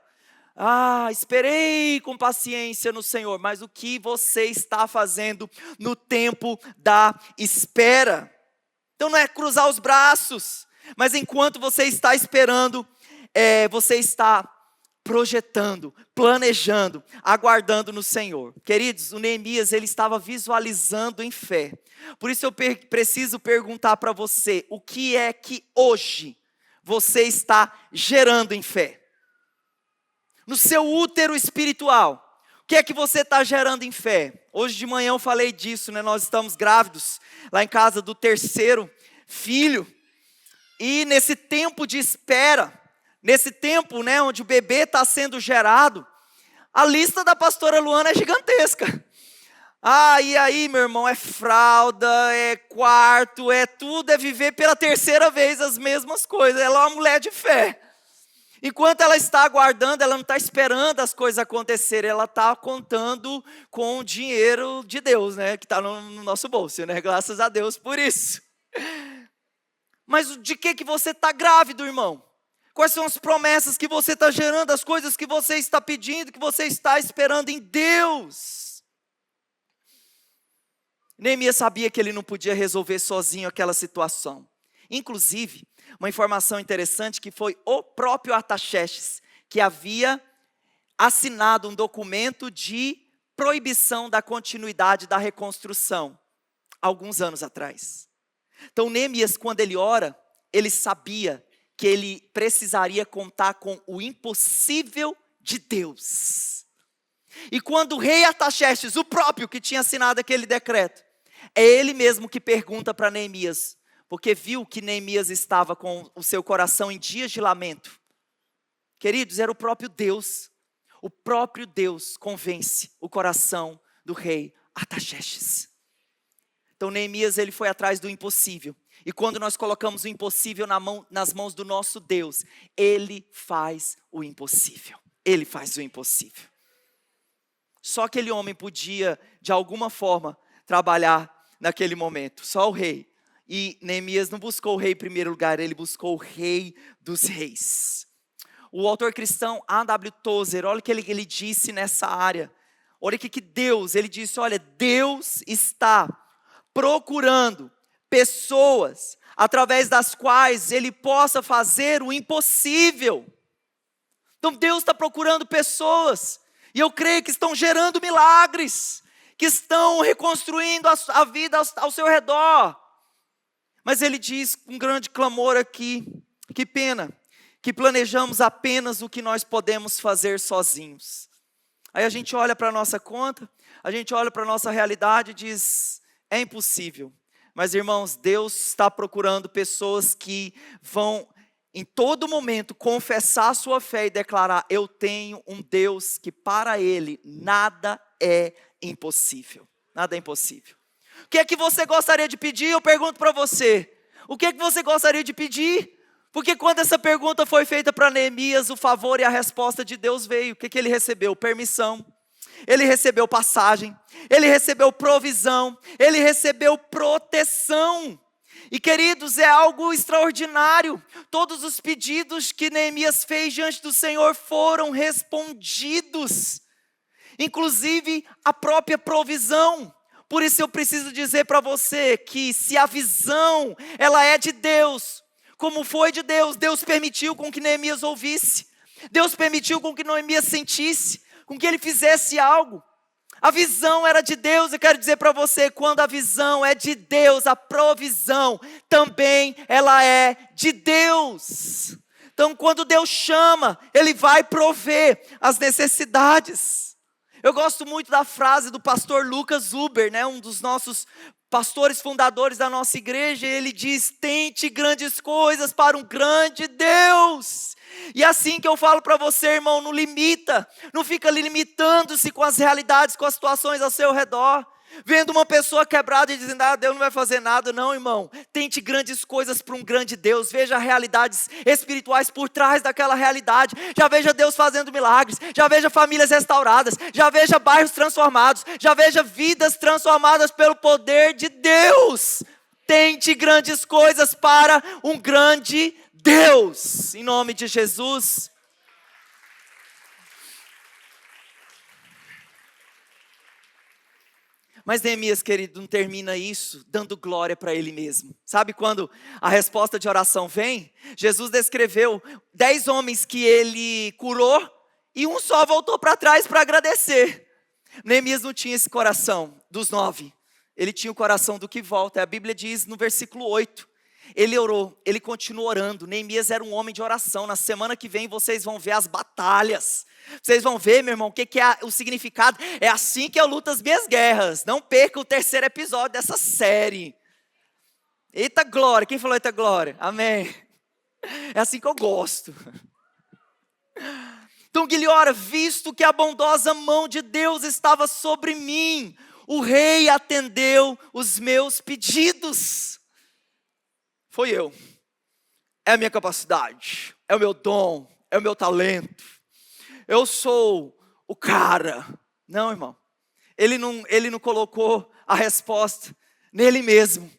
Esperei com paciência no Senhor, mas o que você está fazendo no tempo da espera? Então não é cruzar os braços, mas enquanto você está esperando, você está projetando, planejando, aguardando no Senhor. Queridos, o Neemias, ele estava visualizando em fé. Por isso eu preciso perguntar para você: o que é que hoje você está gerando em fé? No seu útero espiritual, o que é que você está gerando em fé? Hoje de manhã eu falei disso, né? Nós estamos grávidos, lá em casa do terceiro filho. E nesse tempo de espera, nesse tempo, né, onde o bebê está sendo gerado, a lista da pastora Luana é gigantesca. E aí, meu irmão, é fralda, é quarto, é tudo, é viver pela terceira vez as mesmas coisas. Ela é uma mulher de fé. Enquanto ela está aguardando, ela não está esperando as coisas acontecerem, ela está contando com o dinheiro de Deus, né? Que está no nosso bolso, né? Graças a Deus por isso. Mas de que você está grávido, irmão? Quais são as promessas que você está gerando, as coisas que você está pedindo, que você está esperando em Deus? Neemias sabia que ele não podia resolver sozinho aquela situação. Inclusive, uma informação interessante, que foi o próprio Artaxerxes que havia assinado um documento de proibição da continuidade da reconstrução, alguns anos atrás. Então Neemias, quando ele ora, ele sabia que ele precisaria contar com o impossível de Deus. E quando o rei Artaxerxes, o próprio que tinha assinado aquele decreto, é ele mesmo que pergunta para Neemias, porque viu que Neemias estava com o seu coração em dias de lamento. Queridos, era o próprio Deus convence o coração do rei Artaxerxes. Então Neemias, ele foi atrás do impossível. E quando nós colocamos o impossível nas mãos do nosso Deus, Ele faz o impossível. Ele faz o impossível. Só aquele homem podia, de alguma forma, trabalhar naquele momento. Só o rei. E Neemias não buscou o rei em primeiro lugar, ele buscou o rei dos reis. O autor cristão A.W. Tozer, olha o que ele disse nessa área. Olha o que Deus, ele disse, olha, Deus está procurando pessoas através das quais Ele possa fazer o impossível. Então Deus está procurando pessoas, e eu creio que estão gerando milagres, que estão reconstruindo a vida ao seu redor. Mas Ele diz com grande clamor aqui, que pena, que planejamos apenas o que nós podemos fazer sozinhos. Aí a gente olha para a nossa conta, a gente olha para a nossa realidade e diz, é impossível. Mas irmãos, Deus está procurando pessoas que vão em todo momento confessar a sua fé e declarar, eu tenho um Deus que para Ele nada é impossível. Nada é impossível. O que é que você gostaria de pedir? Eu pergunto para você. O que é que você gostaria de pedir? Porque quando essa pergunta foi feita para Neemias, o favor e a resposta de Deus veio. O que é que ele recebeu? Permissão. Ele recebeu passagem, ele recebeu provisão, ele recebeu proteção. E queridos, é algo extraordinário. Todos os pedidos que Neemias fez diante do Senhor foram respondidos. Inclusive a própria provisão. Por isso eu preciso dizer para você que se a visão, ela é de Deus, como foi de Deus, Deus permitiu com que Neemias ouvisse. Deus permitiu com que Neemias sentisse, com que ele fizesse algo. A visão era de Deus. Eu quero dizer para você, quando a visão é de Deus, a provisão também ela é de Deus. Então quando Deus chama, Ele vai prover as necessidades. Eu gosto muito da frase do pastor Lucas Huber, um dos nossos pastores fundadores da nossa igreja. Ele diz, tente grandes coisas para um grande Deus. E assim que eu falo para você, irmão, não limita, não fica limitando-se com as realidades, com as situações ao seu redor, vendo uma pessoa quebrada e dizendo, Deus não vai fazer nada. Não, irmão, tente grandes coisas para um grande Deus, veja realidades espirituais por trás daquela realidade, já veja Deus fazendo milagres, já veja famílias restauradas, já veja bairros transformados, já veja vidas transformadas pelo poder de Deus. Tente grandes coisas para um grande Deus, em nome de Jesus. Mas Neemias, querido, não termina isso dando glória para ele mesmo. Sabe quando a resposta de oração vem? Jesus descreveu 10 homens que ele curou e um só voltou para trás para agradecer. Neemias não tinha esse coração dos 9. Ele tinha o coração do que volta. A Bíblia diz no versículo 8. Ele orou, ele continuou orando. Neemias era um homem de oração. Na semana que vem vocês vão ver as batalhas. Vocês vão ver, meu irmão, o que é o significado. É assim que eu luto as minhas guerras. Não perca o 3º episódio dessa série. Eita glória, quem falou eita glória? Amém. É assim que eu gosto. Então ele ora, visto que a bondosa mão de Deus estava sobre mim, o rei atendeu os meus pedidos. Foi eu, é a minha capacidade, é o meu dom, é o meu talento, eu sou o cara. Não, irmão, ele não colocou a resposta nele mesmo,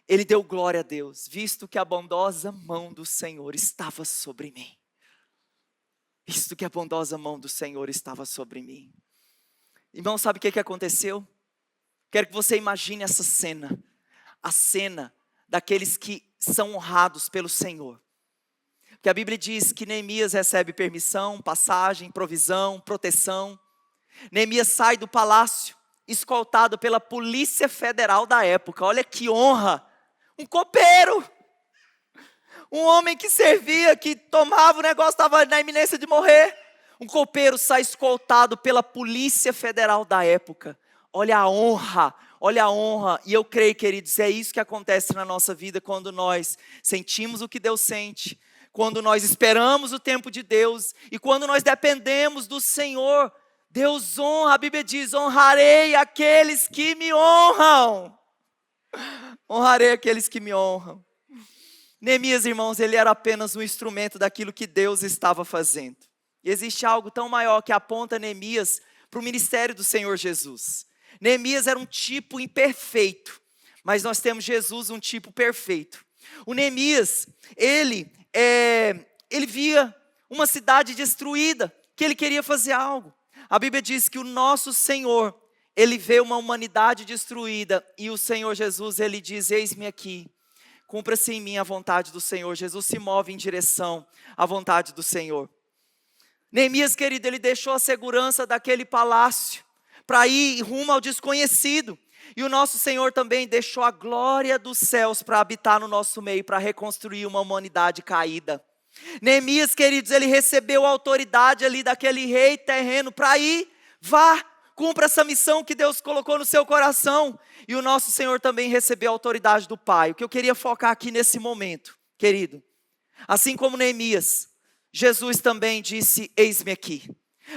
ele deu glória a Deus, visto que a bondosa mão do Senhor estava sobre mim. Visto que a bondosa mão do Senhor estava sobre mim. Irmão, sabe o que aconteceu? Quero que você imagine essa cena, a cena daqueles que são honrados pelo Senhor. Porque a Bíblia diz que Neemias recebe permissão, passagem, provisão, proteção. Neemias sai do palácio, escoltado pela Polícia Federal da época. Olha que honra! Um copeiro. Um homem que servia, que tomava o negócio, estava na iminência de morrer. Um copeiro sai escoltado pela Polícia Federal da época. Olha a honra, olha a honra. E eu creio, queridos, é isso que acontece na nossa vida quando nós sentimos o que Deus sente, quando nós esperamos o tempo de Deus e quando nós dependemos do Senhor. Deus honra, a Bíblia diz, honrarei aqueles que me honram. Honrarei aqueles que me honram. Neemias, irmãos, ele era apenas um instrumento daquilo que Deus estava fazendo. E existe algo tão maior que aponta Neemias para o ministério do Senhor Jesus. Neemias era um tipo imperfeito, mas nós temos Jesus, um tipo perfeito. O Neemias, ele via uma cidade destruída, que ele queria fazer algo. A Bíblia diz que o nosso Senhor, ele vê uma humanidade destruída, e o Senhor Jesus, ele diz, eis-me aqui. Cumpra-se em mim a vontade do Senhor. Jesus se move em direção à vontade do Senhor. Neemias, querido, ele deixou a segurança daquele palácio para ir rumo ao desconhecido. E o nosso Senhor também deixou a glória dos céus para habitar no nosso meio, para reconstruir uma humanidade caída. Neemias, queridos, ele recebeu a autoridade ali daquele rei terreno para ir, vá, cumpra essa missão que Deus colocou no seu coração. E o nosso Senhor também recebeu a autoridade do Pai. O que eu queria focar aqui nesse momento, querido, assim como Neemias, Jesus também disse, eis-me aqui.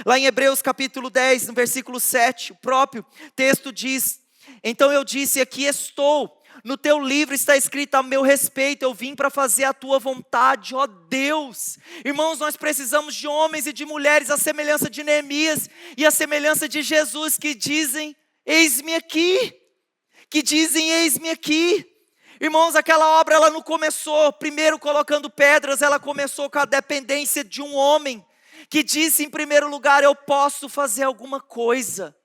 Lá em Hebreus capítulo 10, no versículo 7, o próprio texto diz, então eu disse, aqui estou, no teu livro está escrito a meu respeito, eu vim para fazer a tua vontade, ó Deus. Irmãos, nós precisamos de homens e de mulheres, a semelhança de Neemias e a semelhança de Jesus, que dizem, eis-me aqui, que dizem, eis-me aqui. Irmãos, aquela obra, ela não começou primeiro colocando pedras, ela começou com a dependência de um homem, que disse em primeiro lugar, eu posso fazer alguma coisa.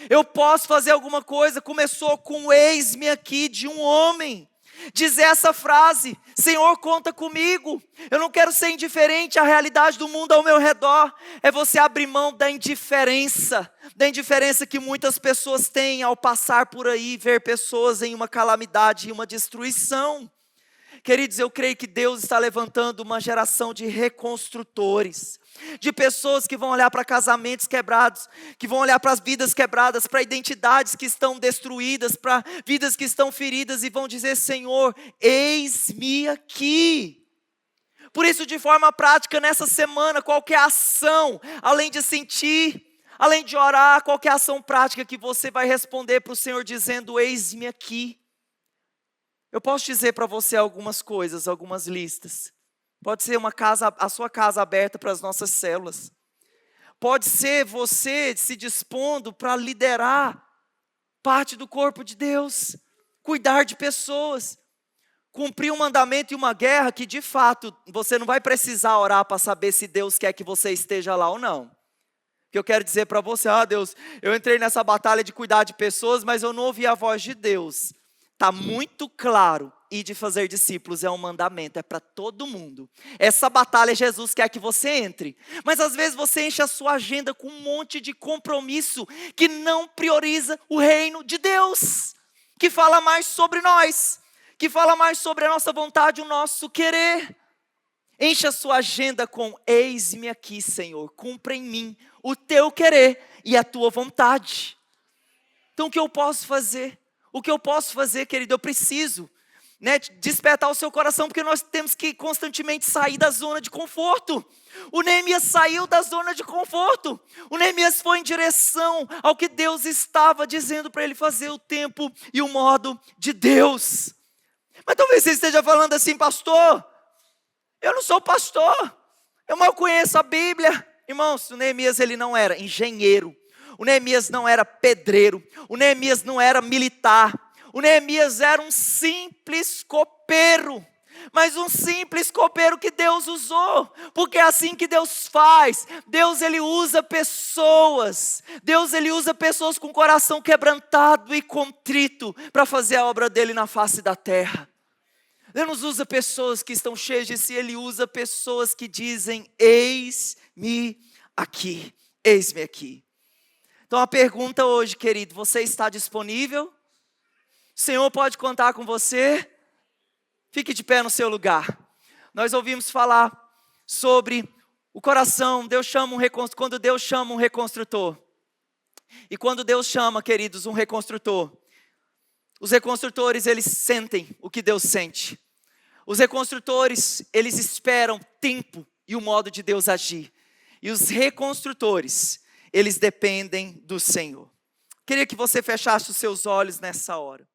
Eu posso fazer alguma coisa. Começou com o eis-me aqui de um homem. Dizer essa frase, Senhor, conta comigo. Eu não quero ser indiferente à realidade do mundo ao meu redor. É você abrir mão da indiferença que muitas pessoas têm ao passar por aí, ver pessoas em uma calamidade e uma destruição. Queridos, eu creio que Deus está levantando uma geração de reconstrutores, de pessoas que vão olhar para casamentos quebrados, que vão olhar para as vidas quebradas, para identidades que estão destruídas, para vidas que estão feridas e vão dizer, Senhor, eis-me aqui. Por isso, de forma prática, nessa semana, qualquer ação, além de sentir, além de orar, qualquer ação prática que você vai responder para o Senhor dizendo, eis-me aqui. Eu posso dizer para você algumas coisas, algumas listas. Pode ser a sua casa aberta para as nossas células. Pode ser você se dispondo para liderar parte do corpo de Deus. Cuidar de pessoas. Cumprir um mandamento e uma guerra que de fato você não vai precisar orar para saber se Deus quer que você esteja lá ou não. Que eu quero dizer para você, Deus, eu entrei nessa batalha de cuidar de pessoas, mas eu não ouvi a voz de Deus. Está muito claro, e de fazer discípulos é um mandamento, é para todo mundo. Essa batalha Jesus quer que você entre. Mas às vezes você enche a sua agenda com um monte de compromisso que não prioriza o reino de Deus. Que fala mais sobre nós, que fala mais sobre a nossa vontade, o nosso querer. Enche a sua agenda com, eis-me aqui, Senhor, cumpra em mim o teu querer e a tua vontade. Então o que eu posso fazer? O que eu posso fazer, querido? Eu preciso despertar o seu coração, porque nós temos que constantemente sair da zona de conforto. O Neemias saiu da zona de conforto. O Neemias foi em direção ao que Deus estava dizendo para ele fazer, o tempo e o modo de Deus. Mas talvez você esteja falando assim, pastor, eu não sou pastor, eu mal conheço a Bíblia. Irmãos, o Neemias ele não era engenheiro. O Neemias não era pedreiro, o Neemias não era militar, o Neemias era um simples copeiro, mas um simples copeiro que Deus usou, porque é assim que Deus faz. Deus ele usa pessoas com coração quebrantado e contrito para fazer a obra dele na face da terra. Deus não usa pessoas que estão cheias de si, ele usa pessoas que dizem, eis-me aqui, eis-me aqui. Então a pergunta hoje, querido, você está disponível? O Senhor pode contar com você? Fique de pé no seu lugar. Nós ouvimos falar sobre o coração. Quando Deus chama um reconstrutor. E quando Deus chama, queridos, um reconstrutor, os reconstrutores, eles sentem o que Deus sente. Os reconstrutores, eles esperam tempo e o modo de Deus agir. E os reconstrutores, eles dependem do Senhor. Queria que você fechasse os seus olhos nessa hora.